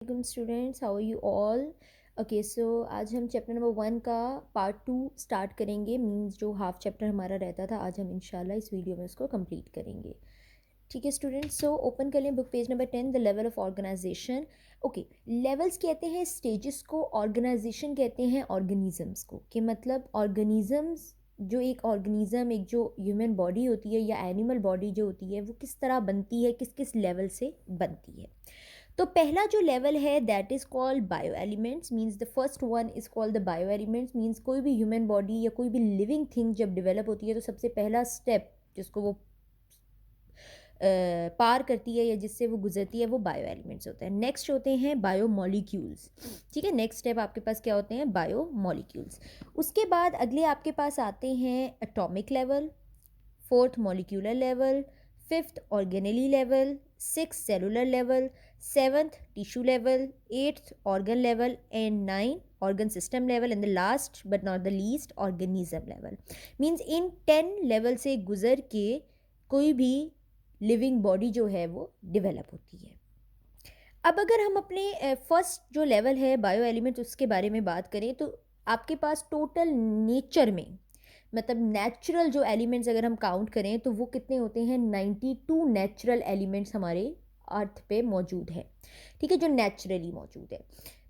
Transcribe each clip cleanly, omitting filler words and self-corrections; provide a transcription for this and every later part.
Welcome students, how are you all. Okay, so आज हम chapter number 1 का part 2 start करेंगे। मींस जो हाफ चैप्टर हमारा रहता था, आज हम इंशाल्लाह इस वीडियो में उसको कंप्लीट करेंगे। ठीक है स्टूडेंट्स, सो ओपन कर लें book page number 10, the level of organisation. Okay, levels कहते हैं स्टेजेस को, ऑर्गेनाइजेशन कहते हैं ऑर्गेनिजम्स को। कि मतलब ऑर्गेनिजम्स, जो एक ऑर्गेनिज्म, एक जो ह्यूमन बॉडी होती है या एनिमल बॉडी जो होती है, वो किस तरह बनती है, किस किस लेवल से बनती है। तो पहला जो लेवल है that is called bio elements. Means the first one is called the bio elements. Means कोई भी ह्यूमन बॉडी या कोई भी लिविंग थिंग जब डेवलप होती है तो सबसे पहला स्टेप जिसको वो पार करती है या जिससे वो गुजरती है वो बायो एलिमेंट्स होता है। नेक्स्ट होते हैं बायो मॉलिक्यूल्स। ठीक है, नेक्स्ट स्टेप आपके पास क्या होते हैं, बायो मॉलिक्यूल्स। उसके बाद अगले आपके पास आते हैं atomic level, fourth molecular level, fifth organelle level, six cellular level, seventh tissue level, eighth organ level and nine organ system level and the last but not the least organism level. Means in 10 level से गुजर के कोई भी living body जो है वो develop होती है। अब अगर हम अपने फर्स्ट जो लेवल है बायो एलिमेंट उसके बारे में बात करें तो आपके पास टोटल नेचर में, मतलब नेचुरल जो एलिमेंट्स अगर हम काउंट करें तो वो कितने होते हैं, 92 नेचुरल एलिमेंट्स हमारे अर्थ पे मौजूद है। ठीक है, जो नेचुरली मौजूद है।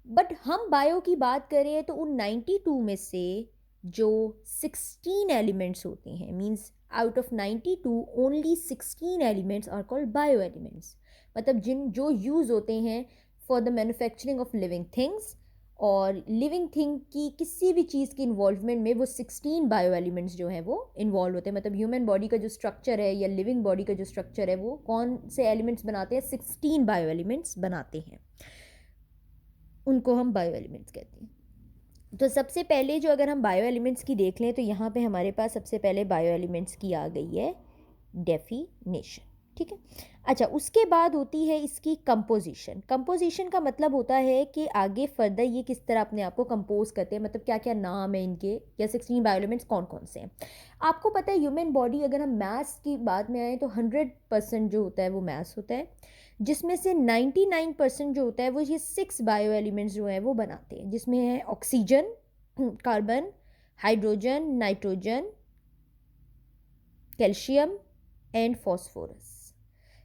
बट हम बायो की बात करें तो उन 92 में से जो 16 एलिमेंट्स होते हैं, means out of 92 only 16 elements are called bio elements. मतलब जिन जो यूज़ होते हैं for the manufacturing of living things, और लिविंग थिंग की किसी भी चीज़ की इन्वॉल्वमेंट में वो 16 बायो एलिमेंट्स जो हैं वो इन्वॉल्व होते हैं। मतलब ह्यूमन बॉडी का जो स्ट्रक्चर है या लिविंग बॉडी का जो स्ट्रक्चर है वो कौन से एलिमेंट्स बनाते हैं, 16 बायो एलिमेंट्स बनाते हैं, उनको हम बायो एलिमेंट्स कहते हैं। तो सबसे पहले जो अगर हम बायो एलिमेंट्स की देख लें तो यहाँ पे हमारे पास सबसे पहले बायो एलिमेंट्स की आ गई है डेफिनेशन। ठीक है, अच्छा, उसके बाद होती है इसकी कंपोजिशन। कंपोजिशन का मतलब होता है कि आगे फर्दर ये किस तरह अपने आप को कंपोज करते हैं, मतलब क्या क्या नाम है इनके, या 16 बायो एलिमेंट्स कौन कौन से हैं। आपको पता है ह्यूमन बॉडी, अगर हम मैथ्स की बात में आए तो 100% जो होता है वो मैथ्स होता है, जिसमें से 99% जो होता है वो ये 6 बायो एलिमेंट्स जो हैं वो बनाते हैं, जिसमें है oxygen, carbon, hydrogen, nitrogen, calcium and phosphorus.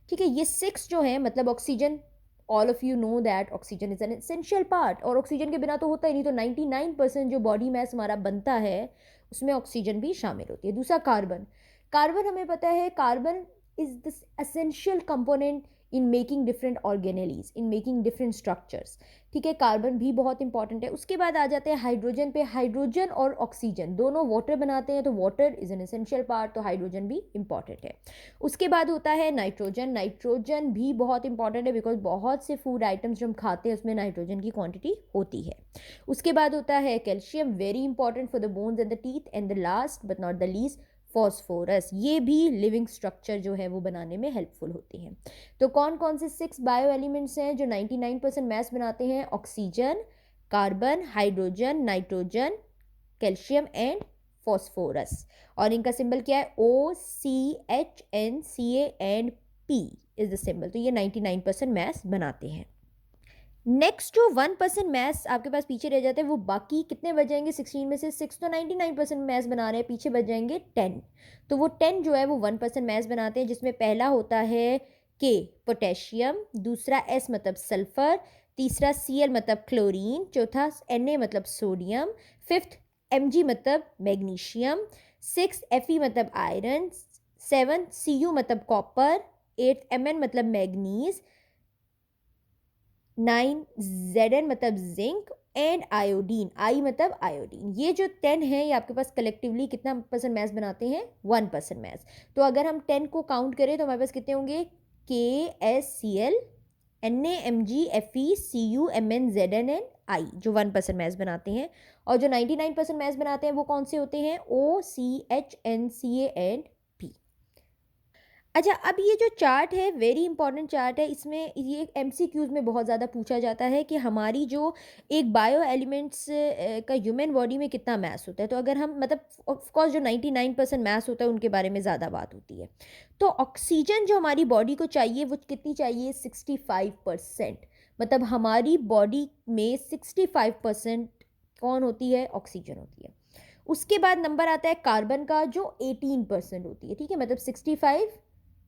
ठीक है, ये 6 जो है, मतलब oxygen, all of you know that oxygen is an essential part, और ऑक्सीजन के बिना तो होता ही नहीं। तो 99% जो बॉडी मास हमारा बनता है उसमें ऑक्सीजन भी शामिल होती है। दूसरा कार्बन। कार्बन हमें पता है, carbon is this essential component in making different organelles, in making different structures. ठीक है, कार्बन भी बहुत इंपॉर्टेंट है। उसके बाद आ जाते हैं हाइड्रोजन पे। हाइड्रोजन और ऑक्सीजन दोनों वाटर बनाते हैं, तो water is an essential part, तो हाइड्रोजन भी इंपॉर्टेंट है। उसके बाद होता है नाइट्रोजन। नाइट्रोजन भी बहुत इंपॉर्टेंट है बिकॉज बहुत से फूड आइटम्स जो हम खाते हैं उसमें नाइट्रोजन की क्वांटिटी होती है। उसके बाद होता है calcium, very important for the bones and the teeth. And the last but not the least phosphorus, ये भी लिविंग स्ट्रक्चर जो है वो बनाने में हेल्पफुल होते हैं। तो कौन कौन से 6 बायो एलिमेंट्स हैं जो 99% मैस बनाते हैं, oxygen, carbon, hydrogen, nitrogen, calcium and phosphorus. और इनका सिंबल क्या है, OCHNCA and P is the symbol. तो ये 99% मैस बनाते हैं। नेक्स्ट जो 1% मैस आपके पास पीछे रह जाते हैं, वो बाकी कितने बच जाएंगे, 16 में से 6 तो 99% मैस बना रहे हैं, पीछे बच जाएंगे 10। तो वो 10 जो है वो 1% मैस बनाते हैं, जिसमें पहला होता है के पोटेशियम, दूसरा S मतलब सल्फर, तीसरा Cl मतलब क्लोरीन, चौथा Na मतलब सोडियम, फिफ्थ Mg मतलब मैग्नीशियम, सिक्स Fe मतलब आयरन, सेवन Cu मतलब कॉपर, एट्थ Mn मतलब मैग्नीज, 9 Zn मतलब जिंक एंड आयोडीन, आई मतलब आयोडीन। ये जो 10 है ये आपके पास कलेक्टिवली कितना परसेंट मैस बनाते हैं, 1% मैस। तो अगर हम 10 को काउंट करें तो हमारे पास कितने होंगे, KSCl, NaMgFe, CuMnZn and I, जो 1% मैस बनाते हैं। और जो 99% मैस बनाते हैं वो कौन से होते हैं, OCHNCA एंड P। अच्छा, अब ये जो चार्ट है वेरी इंपॉर्टेंट चार्ट है। इसमें ये MCQs में बहुत ज़्यादा पूछा जाता है कि हमारी जो एक बायो एलिमेंट्स का ह्यूमन बॉडी में कितना मैस होता है। तो अगर हम, मतलब ऑफकोर्स जो 99% मैस होता है उनके बारे में ज़्यादा बात होती है। तो ऑक्सीजन जो हमारी बॉडी को चाहिए वो कितनी चाहिए, 65%। मतलब हमारी बॉडी में 65% कौन होती है, ऑक्सीजन होती है। उसके बाद नंबर आता है कार्बन का जो 18% होती है, ठीक है, मतलब 65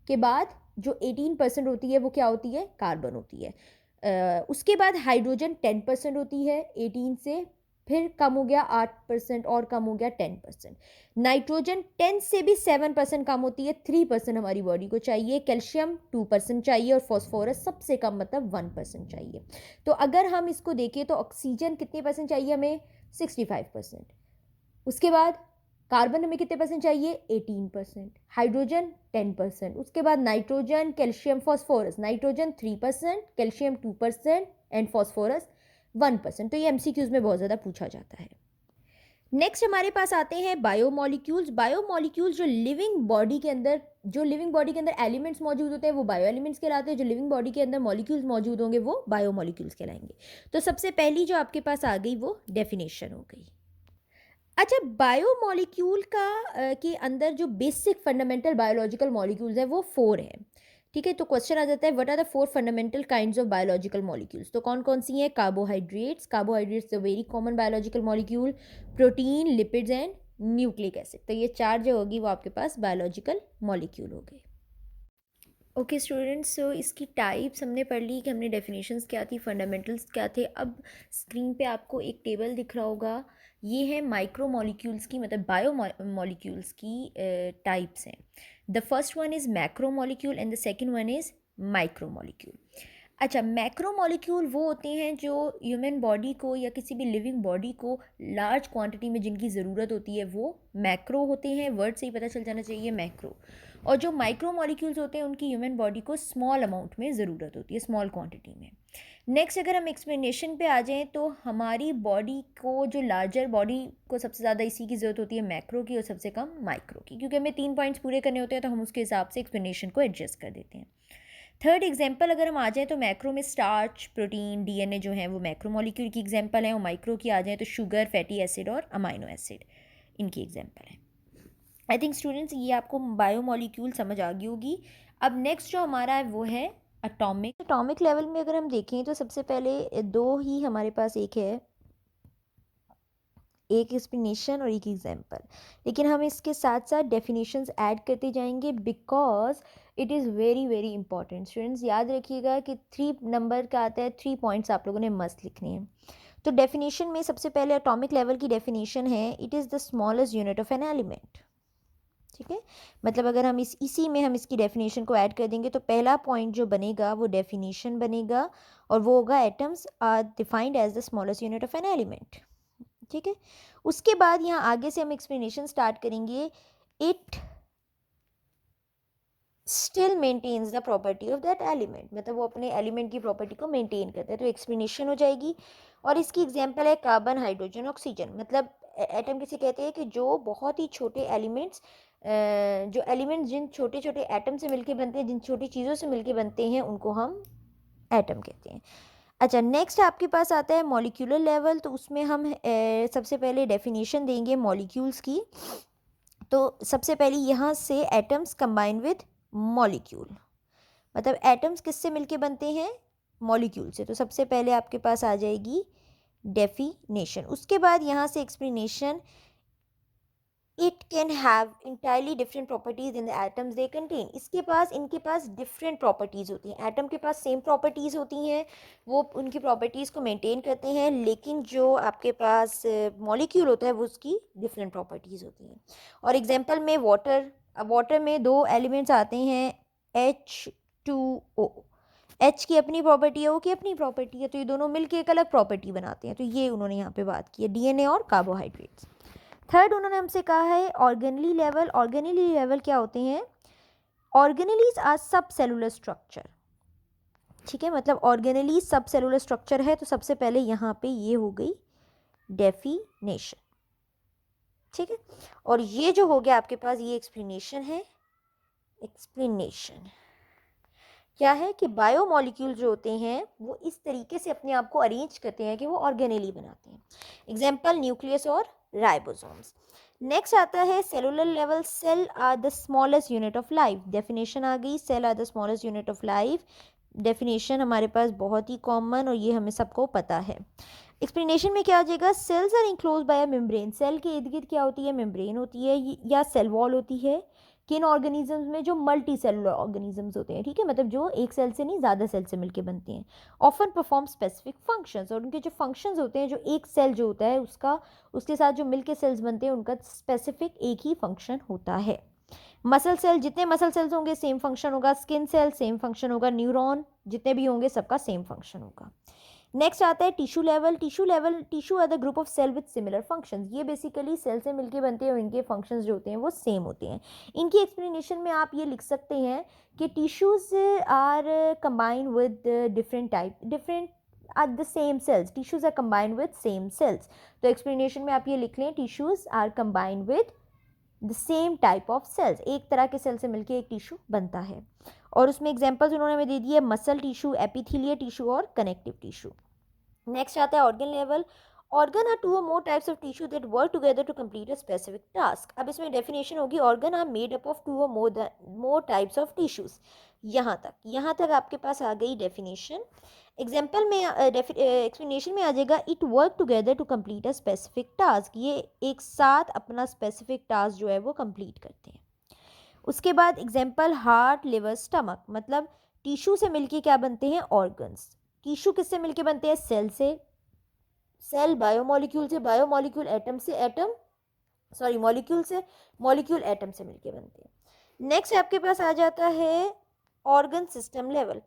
के बाद जो 18% होती है वो क्या होती है, कार्बन होती है। उसके बाद हाइड्रोजन 10% होती है 18 से, फिर कम हो गया 8% और कम हो गया 10%। नाइट्रोजन 10 से भी 7% कम होती है, 3% हमारी बॉडी को चाहिए। कैल्शियम 2% चाहिए और फॉस्फोरस सबसे कम मतलब 1% चाहिए। तो अगर हम इसको देखें तो ऑक्सीजन कितने परसेंट चाहिए हमें, 65%। उसके बाद कार्बन हमें कितने परसेंट चाहिए, 18%। हाइड्रोजन 10%। उसके बाद nitrogen, calcium, phosphorus, nitrogen 3%, calcium 2% and phosphorus 1%। तो ये एमसीक्यूज में बहुत ज़्यादा पूछा जाता है। नेक्स्ट हमारे पास आते हैं बायोमोलिक्यूल्स। बायोमोलिक्यूल्स जो लिविंग बॉडी के अंदर एलिमेंट्स मौजूद होते हैं वो बायो एलिमेंट्स कहलाते हैं। जो लिविंग बॉडी के अंदर मॉलिक्यूल्स मौजूद होंगे वो बायोमोलिक्यूल्स कहलाएंगे। तो सबसे पहली जो आपके पास आ गई वो डेफिनेशन हो गई। अच्छा, बायोमॉलिक्यूल के अंदर जो बेसिक फंडामेंटल बायोलॉजिकल मॉलिक्यूल्स है वो 4 है, ठीक है। तो क्वेश्चन आ जाता है what are the 4 fundamental kinds of biological molecules. तो कौन कौन सी हैं, carbohydrates the very common biological molecule, protein, lipids and nucleic acid. तो ये 4 जो होगी वो आपके पास बायोलॉजिकल मॉलिक्यूल हो गए। ओके स्टूडेंट्स, सो इसकी टाइप्स हमने पढ़ ली कि हमने डेफिनेशंस क्या थी, फंडामेंटल्स क्या थे। अब स्क्रीन पे आपको एक टेबल दिख रहा होगा, ये है माइक्रो मॉलिक्यूल्स की, मतलब बायो मॉलिक्यूल्स की टाइप्स हैं। The first one is macro molecule and the second one is micro molecule. अच्छा, मैक्रो मॉलिक्यूल वो होते हैं जो ह्यूमन बॉडी को या किसी भी लिविंग बॉडी को लार्ज क्वांटिटी में जिनकी ज़रूरत होती है वो मैक्रो होते हैं। वर्ड से ही पता चल जाना चाहिए मैक्रो। और जो माइक्रो मॉलिक्यूल्स होते हैं उनकी ह्यूमन बॉडी को स्मॉल अमाउंट में ज़रूरत होती है, स्मॉल क्वांटिटी में। नेक्स्ट अगर हम एक्सप्लेनेशन पे आ जाएँ तो हमारी बॉडी को, जो लार्जर बॉडी को सबसे ज़्यादा इसी की ज़रूरत होती है मैक्रो की, और सबसे कम माइक्रो की, क्योंकि हमें 3 पॉइंट्स पूरे करने होते हैं तो हम उसके हिसाब से एक्सप्लेनेशन को एडजस्ट कर देते हैं। थर्ड एग्जाम्पल अगर हम आ जाएँ तो मैक्रो में स्टार्च, प्रोटीन, डीएनए जो है वो मैक्रो मॉलिक्यूल की एग्जाम्पल है, और माइक्रो की आ जाए तो शुगर, फैटी एसिड और अमाइनो एसिड इनकी एग्जाम्पल है। आई थिंक स्टूडेंट्स ये आपको बायोमॉलिक्यूल समझ आ गई होगी। अब नेक्स्ट जो हमारा है वो है एटॉमिक लेवल में अगर हम देखें तो सबसे पहले 2 ही हमारे पास एक है, एक एक्सप्लेनेशन और एक एग्जाम्पल। लेकिन हम इसके साथ साथ डेफिनेशंस ऐड करते जाएंगे because it is very very important. Students याद रखिएगा कि 3 नंबर का आता है, 3 पॉइंट्स आप लोगों ने मस्त लिखने हैं। तो डेफिनेशन में सबसे पहले एटॉमिक लेवल की डेफिनेशन है, it is the smallest unit of an element, ठीक है। मतलब अगर हम इसी में हम इसकी डेफिनेशन को ऐड कर देंगे तो पहला पॉइंट जो बनेगा वो डेफिनेशन बनेगा, और वो होगा atoms are defined as the smallest unit of an element, ठीक है। उसके बाद यहाँ आगे से हम एक्सप्लेनेशन स्टार्ट करेंगे, it still maintains the property of that element, मतलब वो अपने एलिमेंट की प्रॉपर्टी को मेंटेन करता है। तो एक्सप्लेनेशन हो जाएगी, और इसकी एग्जांपल है कार्बन, हाइड्रोजन, ऑक्सीजन। मतलब एटम किसे कहते हैं कि जो बहुत ही छोटे एलिमेंट्स, जो एलिमेंट्स जिन छोटे छोटे एटम से मिलके बनते हैं, जिन छोटी चीज़ों से मिलके बनते हैं, उनको हम एटम कहते हैं। अच्छा, नेक्स्ट आपके पास आता है मॉलिक्यूलर लेवल। तो उसमें हम सबसे पहले डेफिनेशन देंगे मॉलिक्यूल्स की। तो सबसे पहले यहाँ से एटम्स कंबाइन विद मॉलिक्यूल, मतलब एटम्स किससे मिलके बनते हैं, मॉलिक्यूल से। तो सबसे पहले आपके पास आ जाएगी डेफिनेशन। उसके बाद यहाँ से explanation, it can have entirely different properties in the atoms they contain. इनके पास डिफरेंट प्रॉपर्टीज़ होती हैं। एटम के पास सेम प्रॉपर्टीज़ होती हैं, वो उनकी प्रॉपर्टीज़ को मेंटेन करते हैं, लेकिन जो आपके पास मॉलिक्यूल होता है वो उसकी डिफरेंट प्रॉपर्टीज़ होती हैं। और एग्जांपल में वाटर में 2 एलिमेंट्स आते हैं, H2O। H की अपनी प्रॉपर्टी है, O की अपनी प्रॉपर्टी है, तो ये दोनों मिलके एक अलग प्रॉपर्टी बनाते हैं। तो ये उन्होंने यहाँ पे बात की है, डीएनए और कार्बोहाइड्रेट्स। थर्ड उन्होंने हमसे कहा है ऑर्गेनली लेवल। ऑर्गेनली लेवल क्या होते हैं, ऑर्गेनलीज आर सब सेलुलर स्ट्रक्चर, ठीक है। मतलब ऑर्गेनली सब सेलुलर स्ट्रक्चर है। तो सबसे पहले यहाँ पे ये हो गई डेफिनेशन, ठीक है। और ये जो हो गया आपके पास, ये एक्सप्लेनेशन है। एक्सप्लेनेशन क्या है कि बायोमॉलिक्यूल जो होते हैं वो इस तरीके से अपने आप को अरेंज करते हैं कि वो ऑर्गेनली बनाते हैं। एग्जाम्पल न्यूक्लियस और राइबोसोम्स। नेक्स्ट आता है cellular level, cell are the smallest unit of life. Definition आ गई, cell are the smallest unit of life definition हमारे पास बहुत ही कॉमन और ये हमें सबको पता है। एक्सप्लेनेशन में क्या आ जाएगा, cells are enclose by a membrane, cell के इर्द गिर्द क्या होती है, मेम्ब्रेन होती है या सेल वॉल होती है। किन ऑर्गेनिजम्स में, जो मल्टी सेलुलर ऑर्गेनिजम्स होते हैं, ठीक है, मतलब जो एक सेल से नहीं ज़्यादा सेल से मिलके बनते हैं। ऑफन परफॉर्म स्पेसिफिक फंक्शंस, और उनके जो फंक्शंस होते हैं, जो एक सेल जो होता है उसका, उसके साथ जो मिलके सेल्स बनते हैं उनका स्पेसिफिक एक ही फंक्शन होता है। मसल सेल, जितने मसल सेल्स होंगे सेम फंक्शन होगा। स्किन सेल सेम फंक्शन होगा। न्यूरॉन जितने भी होंगे सबका सेम फंक्शन होगा। नेक्स्ट आता है tissue level. Tissue are the group of cell with similar functions. ये बेसिकली सेल से मिलके बनते हैं और इनके फंक्शंस जो होते हैं वो सेम होते हैं। इनकी एक्सप्लेनेशन में आप ये लिख सकते हैं कि tissues are combined with different are the same cells. Tissues are combined with same cells. तो एक्सप्लेनेशन में आप ये लिख लें, tissues are combined with the same type of cells. एक तरह के सेल से मिलकर एक टिश्यू बनता है। और उसमें एग्जांपल्स उन्होंने हमें दे दिए, मसल टिश्यू, एपिथेलियल टिश्यू और कनेक्टिव टिश्यू। नेक्स्ट आता है organ level. Organ are two or more types of tissue that work together to complete a specific task. अब इसमें डेफिनेशन होगी, organ are made up of two or more types of tissues. यहाँ तक आपके पास आ गई definition. Example में explanation में आ जाएगा, it work together to complete a specific task. ये एक साथ अपना स्पेसिफिक टास्क जो है वो कंप्लीट करते हैं। उसके बाद एग्जाम्पल, हार्ट, लिवर, स्टमक, मतलब टिश्यू से मिलके क्या बनते हैं, ऑर्गन्स। टिश्यू किससे मिलके बनते हैं, सेल से। सेल बायोमोलिक्यूल से, बायोमोलिक्यूल एटम से, मॉलिक्यूल से, मॉलिक्यूल एटम से मिलके बनते हैं। नेक्स्ट आपके पास आ जाता है organ system level.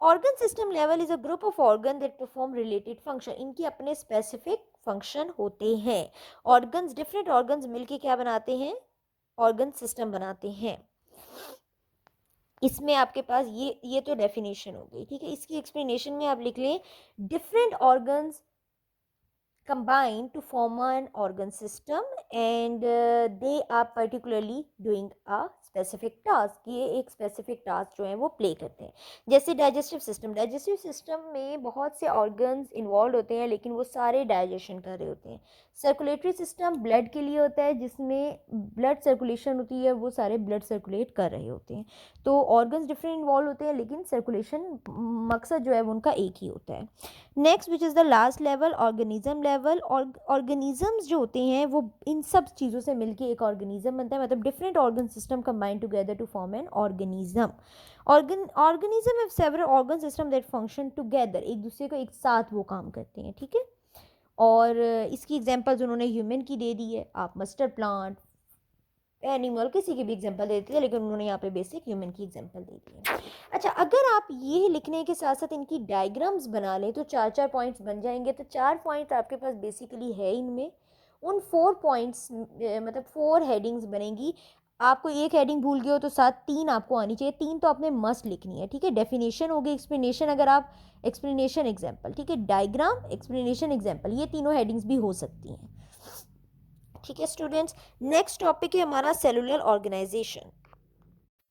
Organ system level is a group of organ that perform related function. इनके अपने स्पेसिफिक फंक्शन होते हैं। ऑर्गन्स, डिफरेंट ऑर्गन्स मिलके क्या बनाते हैं, ऑर्गन सिस्टम बनाते हैं। इसमें आपके पास ये तो डेफिनेशन हो गई, ठीक है। इसकी एक्सप्लेनेशन में आप लिख लें, different organs combine to form an organ system and they are particularly doing a specific task। ये एक specific task जो है वो play करते हैं। जैसे डाइजेस्टिव सिस्टम में बहुत से ऑर्गन्स इन्वॉल्व होते हैं लेकिन वो सारे डाइजेशन कर रहे होते हैं। सर्कुलेटरी सिस्टम ब्लड के लिए होता है, जिसमें ब्लड सर्कुलेशन होती है, वो सारे ब्लड सर्कुलेट कर रहे होते हैं। तो ऑर्गन्स डिफरेंट इन्वॉल्व होते हैं लेकिन सर्कुलेशन मकसद जो है वो उनका एक ही होता है। Next which is the last level, organism level. Organisms जो होते हैं वो इन सब चीज़ों से मिलके एक ऑर्गेनिज्म बनता है, मतलब different organ system combine together to form an organism. Organism have several organ system that function together, एक दूसरे को एक साथ वो काम करते हैं, ठीक है। और इसकी एग्जांपल्स उन्होंने ह्यूमन की दे दी है, आप मस्टर्ड प्लांट, एनिमल, किसी की भी एग्जांपल दे देते थे, लेकिन उन्होंने यहाँ पे बेसिक ह्यूमन की एग्जांपल दे दी है। अच्छा, अगर आप ये लिखने के साथ साथ इनकी डायग्राम्स बना लें तो 4-4 पॉइंट्स बन जाएंगे। तो 4 पॉइंट आपके पास बेसिकली है इनमें। उन 4 पॉइंट्स मतलब 4 हेडिंग्स बनेंगी। आपको एक हेडिंग भूल गए हो तो साथ 3 आपको आनी चाहिए। 3 तो आपने मस्ट लिखनी है, ठीक है। डेफिनेशन हो गई, एक्सप्लेनेशन, अगर आप एक्सप्लेनेशन एग्जाम्पल, ठीक है, डायग्राम, एक्सप्लेनेशन, एग्जाम्पल, ये तीनों हेडिंग्स भी हो सकती हैं, ठीक है स्टूडेंट्स। नेक्स्ट टॉपिक है हमारा सेलुलर ऑर्गेनाइजेशन।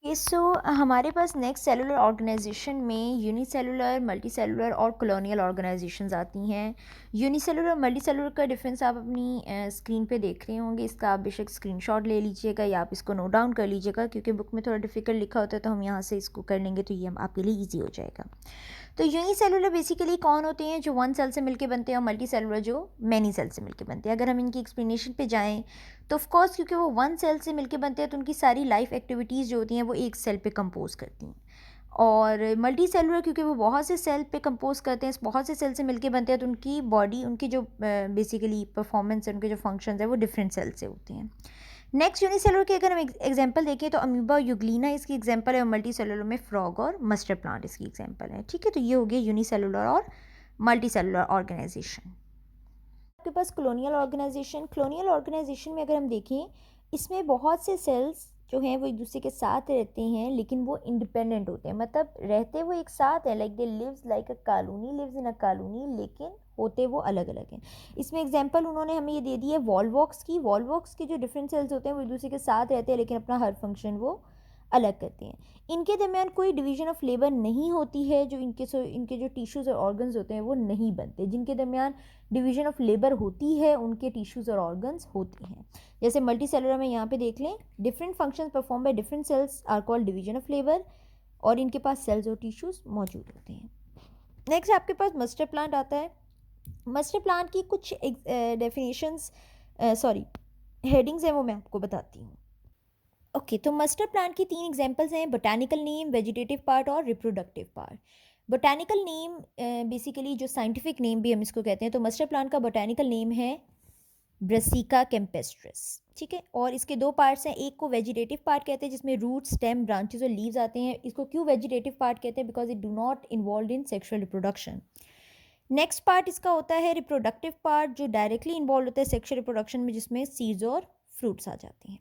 सो हमारे पास नेक्स्ट सेलुलर ऑर्गेनाइजेशन में यूनिसेलुलर, मल्टी सेलुलर और कॉलोनियल ऑर्गेनाइजेशंस आती हैं। यूनिसेलुलर, मल्टी सेलुलर का डिफरेंस आप अपनी स्क्रीन पे देख रहे होंगे। इसका आप बेशक स्क्रीनशॉट ले लीजिएगा या आप इसको नोट डाउन कर लीजिएगा, क्योंकि बुक में थोड़ा डिफिकल्ट लिखा होता है तो हम यहाँ से इसको कर लेंगे तो ये आपके लिए ईजी हो जाएगा। तो यूनिसेलुलर बेसिकली कौन होते हैं, जो वन सेल से मिलके बनते हैं, और मल्टी सेलुलर जो मैनी सेल से मिलके बनते हैं। अगर हम इनकी एक्सप्लेनेशन पे जाएं तो ऑफ कोर्स क्योंकि वो वन सेल से मिलके बनते हैं तो उनकी सारी लाइफ एक्टिविटीज़ जो होती हैं वो एक सेल पे कंपोज करती हैं। और मल्टी सेलुलर क्योंकि वो बहुत से सेल पे कंपोज करते हैं, बहुत से सेल से मिलके बनते हैं, तो उनकी बॉडी, उनकी जो बेसिकली परफॉर्मेंस है, उनके जो फंक्शंस है वो डिफरेंट सेल से होते हैं। नेक्स्ट यूनिसेलुलर की अगर हम एग्जांपल देखें तो अमीबा यूग्लिना इसकी एग्जांपल है, और मल्टी सेलुलर में फ्रॉग और मस्टर्ड प्लांट इसकी एग्जांपल है, ठीक है। तो ये हो गया यूनिसेलुलर और मल्टी सेलुलर ऑर्गेनाइजेशन। आपके पास कॉलोनियल ऑर्गेनाइजेशन। कॉलोनियल ऑर्गेनाइजेशन में अगर हम देखें, इसमें बहुत से सेल्स जो हैं वो एक दूसरे के साथ रहते हैं लेकिन वो इंडिपेंडेंट होते हैं, मतलब रहते वो एक साथ हैं, like they lives like a colony, lives in a colony, लेकिन होते वो अलग अलग हैं। इसमें एग्जांपल उन्होंने हमें ये दे दी है वॉलवॉक्स की। वॉलवॉक्स के जो डिफरेंट सेल्स होते हैं वो एक दूसरे के साथ रहते हैं लेकिन अपना हर फंक्शन वो अलग करते हैं। इनके दरमियान कोई डिवीजन ऑफ लेबर नहीं होती है, जो इनके जो टिश्यूज़ और ऑर्गन्स होते हैं वो नहीं बनते। जिनके दरमियान डिवीजन ऑफ लेबर होती है उनके टिश्यूज़ और ऑर्गन्स होते हैं। जैसे मल्टी सेलुलर में यहाँ पे देख लें, different functions perform by different cells are called division of labour. और इनके पास सेल्स और टिश्यूज़ मौजूद होते हैं। नेक्स्ट आपके पास मस्टर्ड प्लांट आता है। मस्टर्ड प्लांट की कुछ डेफिनेशंस सॉरी हेडिंग्स हैं, वो मैं आपको बताती हूँ। ओके, तो मस्टर्ड प्लांट की 3 एग्जांपल्स हैं, बोटैनिकल नेम, वेजिटेटिव पार्ट और reproductive part. Botanical name basically जो साइंटिफिक नेम भी हम इसको कहते हैं, तो मस्टर्ड प्लांट का बोटैनिकल नेम है ब्रासिका कैम्पेस्ट्रिस, ठीक है। और इसके 2 पार्ट्स हैं, एक को वेजिटेटिव पार्ट कहते हैं जिसमें रूट, स्टेम, ब्रांचेस और लीव्स आते हैं। इसको क्यों वेजिटेटिव पार्ट कहते हैं? Because it do not involve in sexual reproduction. Next part इसका होता है रिप्रोडक्टिव पार्ट, जो डायरेक्टली इन्वॉल्व होता है सेक्सुअल रिप्रोडक्शन में, जिसमें सीड्स और फ्रूट्स आ जाते हैं।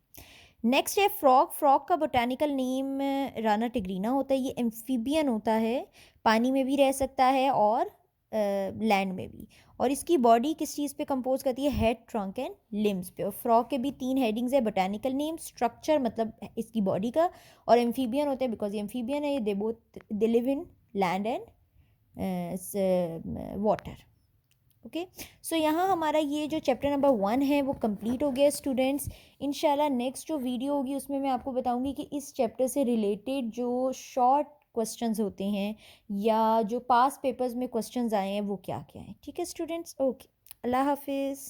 नेक्स्ट है फ्रॉग। फ्रॉग का बोटानिकल नेम राना टिग्रीना होता है। ये एम्फीबियन होता है, पानी में भी रह सकता है और लैंड में भी। और इसकी बॉडी किस चीज़ पे कंपोज करती है? हेड, ट्रंक एंड लिम्स पे। और फ्रॉग के भी 3 हेडिंग्स है, बोटानिकल नेम, स्ट्रक्चर मतलब इसकी बॉडी का, और एम्फीबियन होते हैं बिकॉज ये एम्फीबियन है, they both they live in land and water. Okay, so यहाँ हमारा ये जो चैप्टर नंबर 1 है वो कंप्लीट हो गया स्टूडेंट्स। इंशाल्लाह नेक्स्ट जो वीडियो होगी उसमें मैं आपको बताऊंगी कि इस चैप्टर से रिलेटेड जो शॉर्ट क्वेश्चंस होते हैं या जो पास पेपर्स में क्वेश्चंस आए हैं वो क्या क्या हैं। ठीक है स्टूडेंट्स, ओके, अल्लाह हाफिज़।